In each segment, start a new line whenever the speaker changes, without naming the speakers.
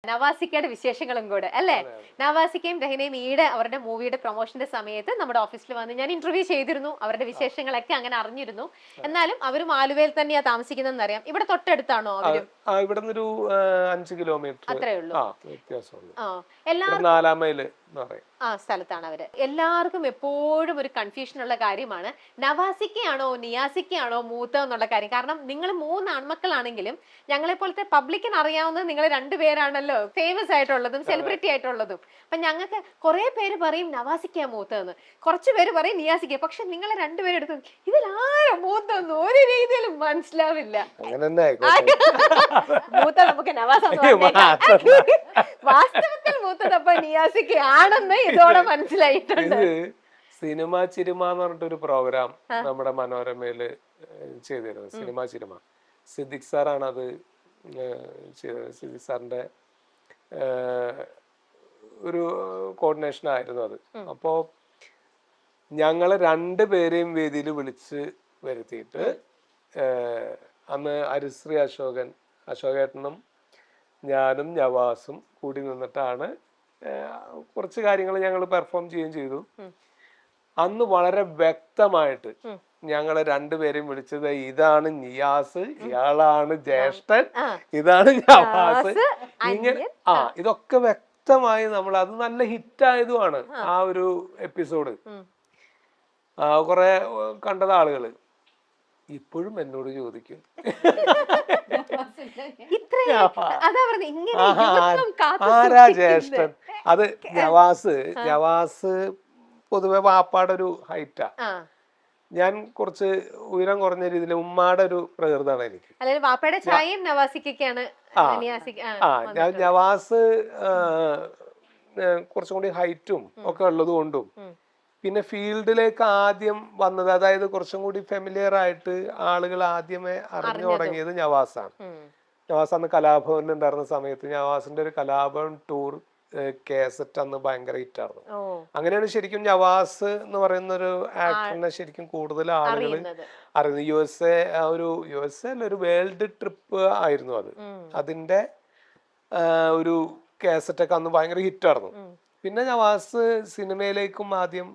നവാസിക്കയുടെ വിശേഷങ്ങളും കൂടെ അല്ലേ? നവാസിക്കയും രഹനയും ഈടെ അവരുടെ മൂവിയുടെ പ്രൊമോഷന്റെ സമയത്ത് നമ്മുടെ ഓഫീസിൽ വന്ന് ഞാൻ ഇന്റർവ്യൂ ചെയ്തിരുന്നു. അവരുടെ വിശേഷങ്ങളൊക്കെ അങ്ങനെ അറിഞ്ഞിരുന്നു. എന്നാലും അവരും ആലുവയിൽ തന്നെയാ താമസിക്കുന്നതെന്ന് അറിയാം. ഇവിടെ തൊട്ടടുത്താണോ അവരും?
ഇവിടെ നിന്നൊരു 5 കിലോമീറ്റർ
അത്രേ ഉള്ളൂ.
വ്യത്യാസമുള്ളൂ.
എല്ലാവർക്കും
4 മൈൽ എന്ന് പറയും
സ്ഥലത്താണ് അവര്. എല്ലാവർക്കും എപ്പോഴും ഒരു കൺഫ്യൂഷൻ ഉള്ള കാര്യമാണ് നവാസിക്കയാണോ നിയാസിക്കയാണോ മൂത്തതെന്നുള്ള കാര്യം. കാരണം നിങ്ങൾ 3 ആൺമക്കളാണെങ്കിലും ഞങ്ങളെ പോലത്തെ പബ്ലിക്കിന് അറിയാവുന്നത് നിങ്ങൾ 2 പേരാണല്ലോ ഫേമസ് ആയിട്ടുള്ളതും സെലിബ്രിറ്റി ആയിട്ടുള്ളതും. അപ്പൊ ഞങ്ങൾക്ക് കുറെ പേര് പറയും നവാസിക്കയാ മൂത്തതെന്ന്, കുറച്ചു പേര് പറയും നിയാസിക്ക. പക്ഷെ നിങ്ങളെ 2 പേരും എടുത്ത് ഇതിലാരോ മൂത്തെന്ന് ഒരു രീതിയിലും മനസ്സിലാവില്ല. മൂത്ത നമുക്ക് നവാസ് വാസ്തവത്തിൽ മൂത്തത് അപ്പൊ നിയാസിക്കയാണെന്ന് ഇതോടെ മനസ്സിലായിട്ടുണ്ട്.
സിനിമ ചിരിമ എന്ന് പറഞ്ഞിട്ടൊരു പ്രോഗ്രാം നമ്മുടെ മനോരമയില് ചെയ്തിരുന്നത്. സിനിമ ചിരിമ സിദ്ദിഖ് സാറാണ് അത് ചെയ്തത്. സിദ്ദിഖ് സാറിന്റെ ഒരു കോർഡിനേഷൻ ആയിരുന്നു അത്. അപ്പോ ഞങ്ങള് 2 പേരെയും വേദിയിൽ വിളിച്ച് വരുത്തിയിട്ട് അന്ന് ഹരിശ്രീ അശോകേട്ടനും ഞാനും നവാസും കൂടി നിന്നിട്ടാണ് കുറച്ച് കാര്യങ്ങൾ ഞങ്ങൾ പെർഫോം ചെയ്യുകയും ചെയ്തു. അന്ന് വളരെ വ്യക്തമായിട്ട് ഞങ്ങളെ 2 പേരെയും വിളിച്ചത് ഇതാണ് നിയാസ്, ഇയാളാണ് ജ്യേഷ്ഠൻ, ഇതാണ് നവാസ്, ഇങ്ങനെ ഇതൊക്കെ വ്യക്തമായി നമ്മൾ അത് നല്ല ഹിറ്റായതുമാണ് ആ ഒരു എപ്പിസോഡ്. കുറെ കണ്ടത് ആളുകള് ഇപ്പോഴും എന്നോട് ചോദിക്കും ആരാ ജ്യേഷ്ഠൻ. അത് നവാസ് പൊതുവെ വാപ്പാടെ ഒരു ഹൈറ്റാ, ഞാൻ കുറച്ച് ഉയരം കുറഞ്ഞ രീതിയിൽ ഉമ്മാടെ ഒരു പ്രകൃതാണ് എനിക്ക്. നവാസ് കുറച്ചും കൂടി ഹൈറ്റും ഒക്കെ ഉള്ളത് കൊണ്ടും പിന്നെ ഫീൽഡിലേക്ക് ആദ്യം വന്നത്, അതായത് കുറച്ചും കൂടി ഫെമിലിയർ ആയിട്ട് ആളുകൾ ആദ്യമേ അറിഞ്ഞു തുടങ്ങിയത് നവാസാണ്. നവാസ് അന്ന് കലാഭവനിൽ ഉണ്ടായിരുന്ന സമയത്ത് നവാസിന്റെ ഒരു കലാഭവൻ ടൂർ കേസറ്റ് അന്ന് ഭയങ്കര ഹിറ്റായിരുന്നു. അങ്ങനെയാണ് ശരിക്കും നവാസ് എന്ന് പറയുന്ന ഒരു ആക്ടറിനെ ശരിക്കും കൂടുതൽ ആളുകൾ അറിയുന്നത്. യു എസ് എ ഒരു വേൾഡ് ട്രിപ്പ് ആയിരുന്നു അത്. അതിന്റെ ഒരു കേസറ്റൊക്കെ അന്ന് ഭയങ്കര ഹിറ്റായിരുന്നു. പിന്നെ നവാസ് സിനിമയിലേക്കും ആദ്യം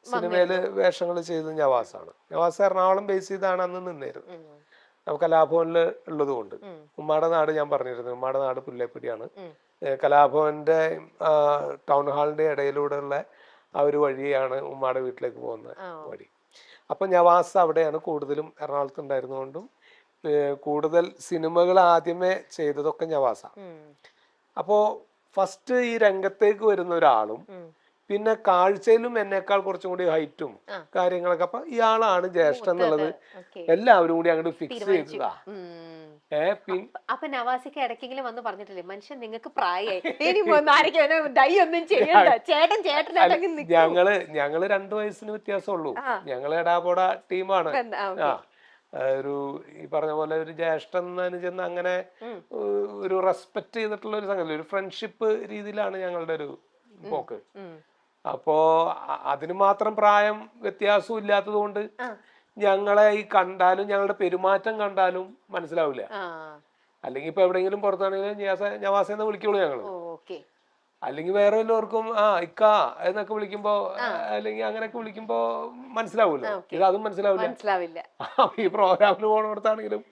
സിനിമയില് വേഷങ്ങൾ ചെയ്തത് നവാസാണ്. നവാസ് എറണാകുളം ബേസ് ചെയ്താണ് അന്ന് നിന്നിരുന്നത്. നമുക്ക് കലാഭവനില് ഉള്ളത് കൊണ്ട്. ഉമ്മാടെ നാട് ഞാൻ പറഞ്ഞിരുന്നു, ഉമ്മാടെ നാട് പുല്ലേപ്പടിയാണ്. കലാഭവന്റെ ടൗൺ ഹാളിന്റെ ഇടയിലൂടെയുള്ള ആ ഒരു വഴിയാണ് ഉമ്മാടെ വീട്ടിലേക്ക് പോകുന്ന വഴി. അപ്പൊ നവാസ് അവിടെയാണ് കൂടുതലും എറണാകുളത്ത് ഉണ്ടായിരുന്നുകൊണ്ടും കൂടുതൽ സിനിമകൾ ആദ്യമേ ചെയ്തതൊക്കെ നവാസാണ്. അപ്പോ ഫസ്റ്റ് ഈ രംഗത്തേക്ക് വരുന്ന ഒരാളും പിന്നെ കാഴ്ചയിലും എന്നേക്കാൾ കുറച്ചും കൂടി ഹൈറ്റും കാര്യങ്ങളൊക്കെ, അപ്പൊ ഇയാളാണ് ജ്യേഷ്ഠൻ എന്നുള്ളത് എല്ലാവരും കൂടി അങ്ങോട്ട് ഫിക്സ് ചെയ്തതാ.
അപ്പൊ നവാസിക്ക് ഇടയ്ക്കെങ്കിലും വന്ന് പറഞ്ഞിട്ടില്ലേ മനുഷ്യൻ നിങ്ങൾക്ക് പ്രായമായി
ഞങ്ങള് 2 വയസ്സിന് വ്യത്യാസമുള്ളൂ. ഞങ്ങള് എടാപോട ടീമാണ്. ഒരു ഈ പറഞ്ഞ പോലെ ഒരു ജ്യേഷ്ഠൻ അനുജൻ അങ്ങനെ ഒരു റെസ്പെക്ട് ചെയ്തിട്ടുള്ള ഒരു സംഗതി, ഒരു ഫ്രണ്ട്ഷിപ്പ് രീതിയിലാണ് ഞങ്ങളുടെ ഒരു പോക്ക്. അപ്പോ അതിന് മാത്രം പ്രായം വ്യത്യാസവും ഇല്ലാത്തത് കൊണ്ട് ഞങ്ങളെ ഈ കണ്ടാലും ഞങ്ങളുടെ പെരുമാറ്റം കണ്ടാലും മനസ്സിലാവില്ല. അല്ലെങ്കിൽ ഇപ്പൊ എവിടെയെങ്കിലും പുറത്താണെങ്കിലും നവാസെന്ന് വിളിക്കുള്ളൂ ഞങ്ങള്. അല്ലെങ്കിൽ വേറെ എല്ലാവർക്കും ഇക്ക എന്നൊക്കെ വിളിക്കുമ്പോ അല്ലെങ്കിൽ അങ്ങനെയൊക്കെ വിളിക്കുമ്പോ മനസ്സിലാവൂല്ലോ. ഇത് അതും മനസ്സിലാവില്ല. ഈ പ്രോഗ്രാമിന് പോണോടത്താണെങ്കിലും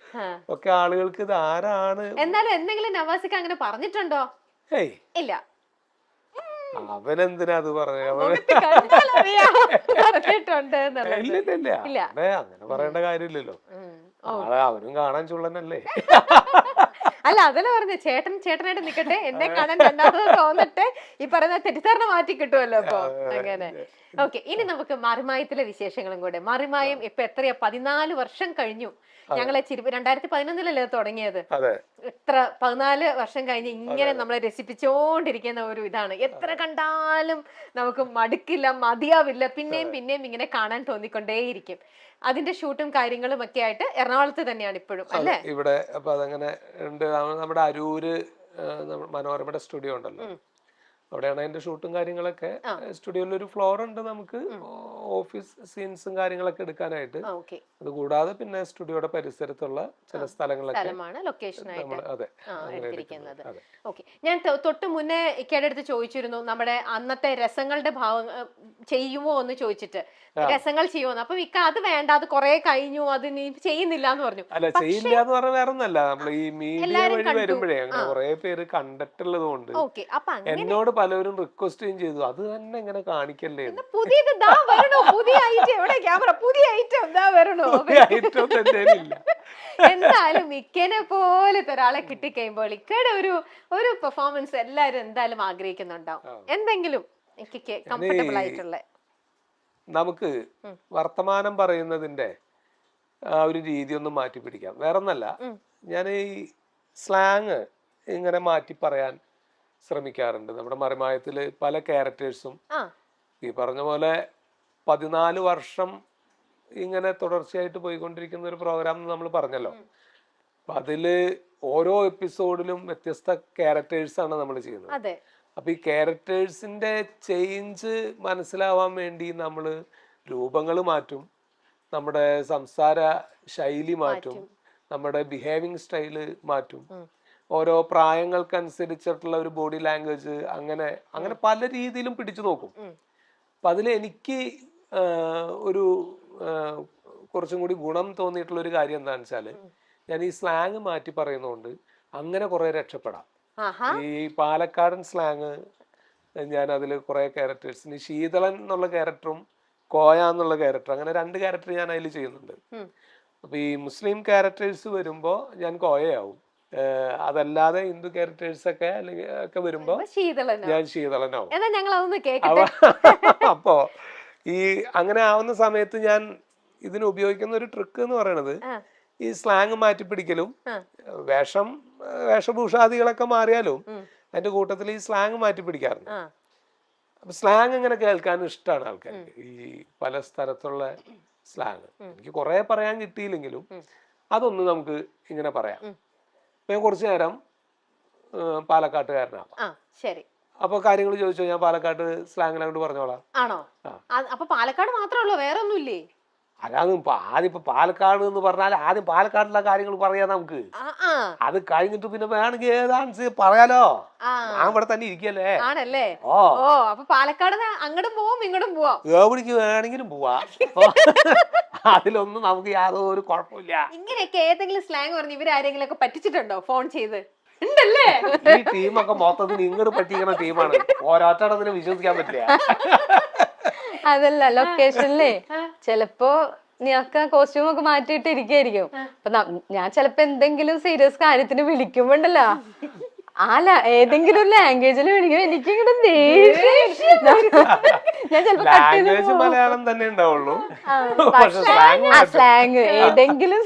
ഒക്കെ ആളുകൾക്ക് ഇത് ആരാണ്.
എന്നാലും എന്തെങ്കിലും നവാസിക്ക് അങ്ങനെ പറഞ്ഞിട്ടുണ്ടോ? ഇല്ല.
അവനെന്തിനാ അത് പറഞ്ഞു? ഇല്ല, അങ്ങനെ പറയേണ്ട കാര്യമില്ലല്ലോ. അവനും കാണാൻ ചുള്ളനല്ലേ.
അല്ല അതല്ല പറഞ്ഞ ചേട്ടനായിട്ട് നിക്കട്ടെ, എന്നെ കാണാൻ രണ്ടാമത് തോന്നിട്ട് ഈ പറയുന്ന തെറ്റിദ്ധാരണ മാറ്റി കിട്ടുമല്ലോ. അപ്പൊ അങ്ങനെ ഓക്കെ. ഇനി നമുക്ക് മറിമായത്തിലെ വിശേഷങ്ങളും കൂടെ. മറിമായം ഇപ്പൊ എത്രയാ 14 വർഷം കഴിഞ്ഞു. ഞങ്ങളെ 2011 തുടങ്ങിയത്. എത്ര 14 വർഷം കഴിഞ്ഞ് ഇങ്ങനെ നമ്മളെ രസിപ്പിച്ചോണ്ടിരിക്കുന്ന ഒരു ഇതാണ്. എത്ര കണ്ടാലും നമുക്ക് മടുക്കില്ല, മതിയാവില്ല, പിന്നെയും പിന്നെയും ഇങ്ങനെ കാണാൻ തോന്നിക്കൊണ്ടേയിരിക്കും. അതിന്റെ ഷൂട്ടും കാര്യങ്ങളും ഒക്കെ ആയിട്ട് എറണാകുളത്ത് തന്നെയാണ് ഇപ്പോഴും അല്ലേ?
ഇവിടെ അപ്പൊ അതങ്ങനെ ഉണ്ട്. നമ്മുടെ അരൂര് മനോരമയുടെ സ്റ്റുഡിയോ ഉണ്ടല്ലോ, അവിടെയാണ് അതിന്റെ ഷൂട്ടും കാര്യങ്ങളൊക്കെ. സ്റ്റുഡിയോയിൽ ഒരു ഫ്ലോർ ഉണ്ട് നമുക്ക്, ഓഫീസ് സീൻസും കാര്യങ്ങളൊക്കെ എടുക്കാനായിട്ട്. അത് കൂടാതെ പിന്നെ സ്റ്റുഡിയോയുടെ പരിസരത്തുള്ള ചില സ്ഥലങ്ങളൊക്കെ അതെ
ഓക്കെ. ഞാൻ തൊട്ട് മുന്നേ ഇക്കയുടെ അടുത്ത് ചോദിച്ചിരുന്നു നമ്മുടെ അന്നത്തെ രസങ്ങളുടെ ഭാവം ചെയ്യുമോ എന്ന് ചോദിച്ചിട്ട്, രസങ്ങൾ ചെയ്യുമോ. അപ്പൊ ഇക്ക അത് വേണ്ട, അത് കുറെ കഴിഞ്ഞു, അത് നീ ചെയ്യുന്നില്ല എന്ന് പറഞ്ഞു.
അല്ല, ചെയ്യില്ല എന്ന് പറഞ്ഞ വേറെ ഒന്നല്ല, നമ്മൾ ഈ മീഡിയ വഴി വരുമ്പോഴേ അങ്ങനെ കുറെ പേര് കണ്ടിട്ടുള്ളത് കൊണ്ട് എന്നോട് പലരും റിക്വസ്റ്റ് ചെയ്തു അത് തന്നെ ഇങ്ങനെ കാണിക്കല്ലേ,
പുതിയത് പുതിയ ഐറ്റം എവിടെ ക്യാമറ, പുതിയ ഐറ്റം എന്തായാലും ഇക്കനെ പോലത്തെ ഒരാളെ കിട്ടിക്കഴിയുമ്പോൾ ഇക്കയുടെ ഒരു പെർഫോമൻസ് എല്ലാരും എന്തായാലും ആഗ്രഹിക്കുന്നുണ്ടാവും. എന്തെങ്കിലും എനിക്ക് കംഫർട്ടബിൾ ആയിട്ടുള്ള,
നമുക്ക് വർത്തമാനം പറയുന്നതിന്റെ ആ ഒരു രീതി ഒന്ന് മാറ്റി പിടിക്കാം. വേറൊന്നല്ല, ഞാൻ ഈ സ്ലാങ് ഇങ്ങനെ മാറ്റി പറയാൻ ശ്രമിക്കാറുണ്ട്. നമ്മുടെ മറിമായത്തില് പല ക്യാരക്ടേഴ്സും ഈ പറഞ്ഞ പോലെ 14 വർഷം ഇങ്ങനെ തുടർച്ചയായിട്ട് പോയിക്കൊണ്ടിരിക്കുന്ന ഒരു പ്രോഗ്രാം നമ്മൾ പറഞ്ഞല്ലോ. അപ്പൊ അതില് ഓരോ എപ്പിസോഡിലും വ്യത്യസ്ത ക്യാരക്ടേഴ്സാണ് നമ്മൾ ചെയ്യുന്നത്. അപ്പൊ ഈ ക്യാരക്ടേഴ്സിന്റെ ചേഞ്ച് മനസ്സിലാവാൻ വേണ്ടി നമ്മൾ രൂപങ്ങൾ മാറ്റും, നമ്മുടെ സംസാര ശൈലി മാറ്റും, നമ്മുടെ ബിഹേവിങ് സ്റ്റൈല് മാറ്റും, ഓരോ പ്രായങ്ങൾക്കനുസരിച്ചിട്ടുള്ള ഒരു ബോഡി ലാംഗ്വേജ്, അങ്ങനെ പല രീതിയിലും പിടിച്ചു നോക്കും. അപ്പൊ അതിൽ എനിക്ക് ഒരു കുറച്ചും കൂടി ഗുണം തോന്നിയിട്ടുള്ള ഒരു കാര്യം എന്താണെന്ന് വെച്ചാല്, ഞാൻ ഈ സ്ലാങ് മാറ്റി പറയുന്നതുകൊണ്ട് അങ്ങനെ കുറെ രക്ഷപ്പെടാം. ഈ പാലക്കാടൻ സ്ലാങ് ഞാൻ അതിൽ കുറെ ക്യാരക്ടേഴ്സിന്, ശീതളൻ എന്നുള്ള ക്യാരക്ടറും കോയ എന്നുള്ള ക്യാരക്ടർ, അങ്ങനെ 2 ക്യാരക്ടർ ഞാൻ അതിൽ ചെയ്യുന്നുണ്ട്. അപ്പൊ ഈ മുസ്ലിം ക്യാരക്ടേഴ്സ് വരുമ്പോ ഞാൻ കോയയാവും, അതല്ലാതെ ഹിന്ദു ക്യാരക്ടേഴ്സ് ഒക്കെ അല്ലെങ്കിൽ ഒക്കെ വരുമ്പോ ഞാൻ ശീതളനാവും. അപ്പോ ഈ അങ്ങനെ ആവുന്ന സമയത്ത് ഞാൻ ഇതിന് ഉപയോഗിക്കുന്ന ഒരു ട്രിക്ക് എന്ന് പറയുന്നത് ഈ സ്ലാങ് മാറ്റി പിടിക്കലും, വേഷഭൂഷാദികളൊക്കെ മാറിയാലും അതിന്റെ കൂട്ടത്തിൽ ഈ സ്ലാങ് മാറ്റി പിടിക്കാറുണ്ട്. അപ്പൊ സ്ലാങ് ഇങ്ങനെ കേൾക്കാൻ ഇഷ്ടമാണ് ആൾക്കാർക്ക്, ഈ പല സ്ഥലത്തുള്ള സ്ലാങ്. എനിക്ക് കുറെ പറയാൻ കിട്ടിയില്ലെങ്കിലും അതൊന്ന് നമുക്ക് ഇങ്ങനെ പറയാം. ഇപ്പൊ ഞാൻ കുറച്ചു നേരം പാലക്കാട്ടുകാരനാവാം. അപ്പൊ കാര്യങ്ങൾ ചോദിച്ചോ, ഞാൻ പാലക്കാട് സ്ലാങ്ങിൽ അങ്ങോട്ട് പറഞ്ഞോളാം.
ആണോ? അപ്പൊ പാലക്കാട് മാത്രമേ ഉള്ളൂ, വേറെ ഒന്നുമില്ലേ?
അതാണ് ആദ്യം ഇപ്പൊ പാലക്കാട് എന്ന് പറഞ്ഞാൽ ആദ്യം പാലക്കാടിലെ കാര്യങ്ങൾ പറയാം നമുക്ക്. അത് കഴിഞ്ഞിട്ട് പിന്നെ വേണമെങ്കിൽ ഏതാണ്ട് പറയാലോ. ഞാൻ ഇവിടെ തന്നെ ഇരിക്കല്ലേ.
ആണല്ലേ? ഓ, അപ്പൊ പാലക്കാട് അങ്ങോട്ടും പോവാം ഇങ്ങോട്ടും പോവാം,
എവിടേക്ക് വേണമെങ്കിലും പോവാ. അതിലൊന്നും നമുക്ക് യാതൊരു കുഴപ്പമില്ല.
ഇങ്ങനെയൊക്കെ ഏതെങ്കിലും സ്ലാങ് പറഞ്ഞ് ഇവരാരെങ്കിലും ഒക്കെ പറ്റിച്ചിട്ടുണ്ടോ ഫോൺ ചെയ്ത്? ഉണ്ടല്ലേ?
ഈ ടീമൊക്കെ മൊത്തത്തിൽ ഇങ്ങോട്ട് പറ്റിക്കുന്ന ടീമാണ്, ഓരോറ്റടത്തിന് വിശ്വസിക്കാൻ പറ്റില്ല.
അതല്ല, ലൊക്കേഷനിലേ ചിലപ്പോ നീയൊക്കെ കോസ്റ്റ്യൂം ഒക്കെ മാറ്റിയിട്ടിരിക്കായിരിക്കും. അപ്പൊ ഞാൻ ചിലപ്പോ എന്തെങ്കിലും സീരിയസ് കാര്യത്തിന് വിളിക്കുമ്പോണ്ടല്ലോ, ഏതെങ്കിലും ഒരു ലാംഗ്വേജിൽ വിളിക്കും, എനിക്കിങ്ങനെ ഞാൻ ചിലപ്പോ
മലയാളം തന്നെ ഉണ്ടാവുള്ളൂ,
സ്ലാങ് ഏതെങ്കിലും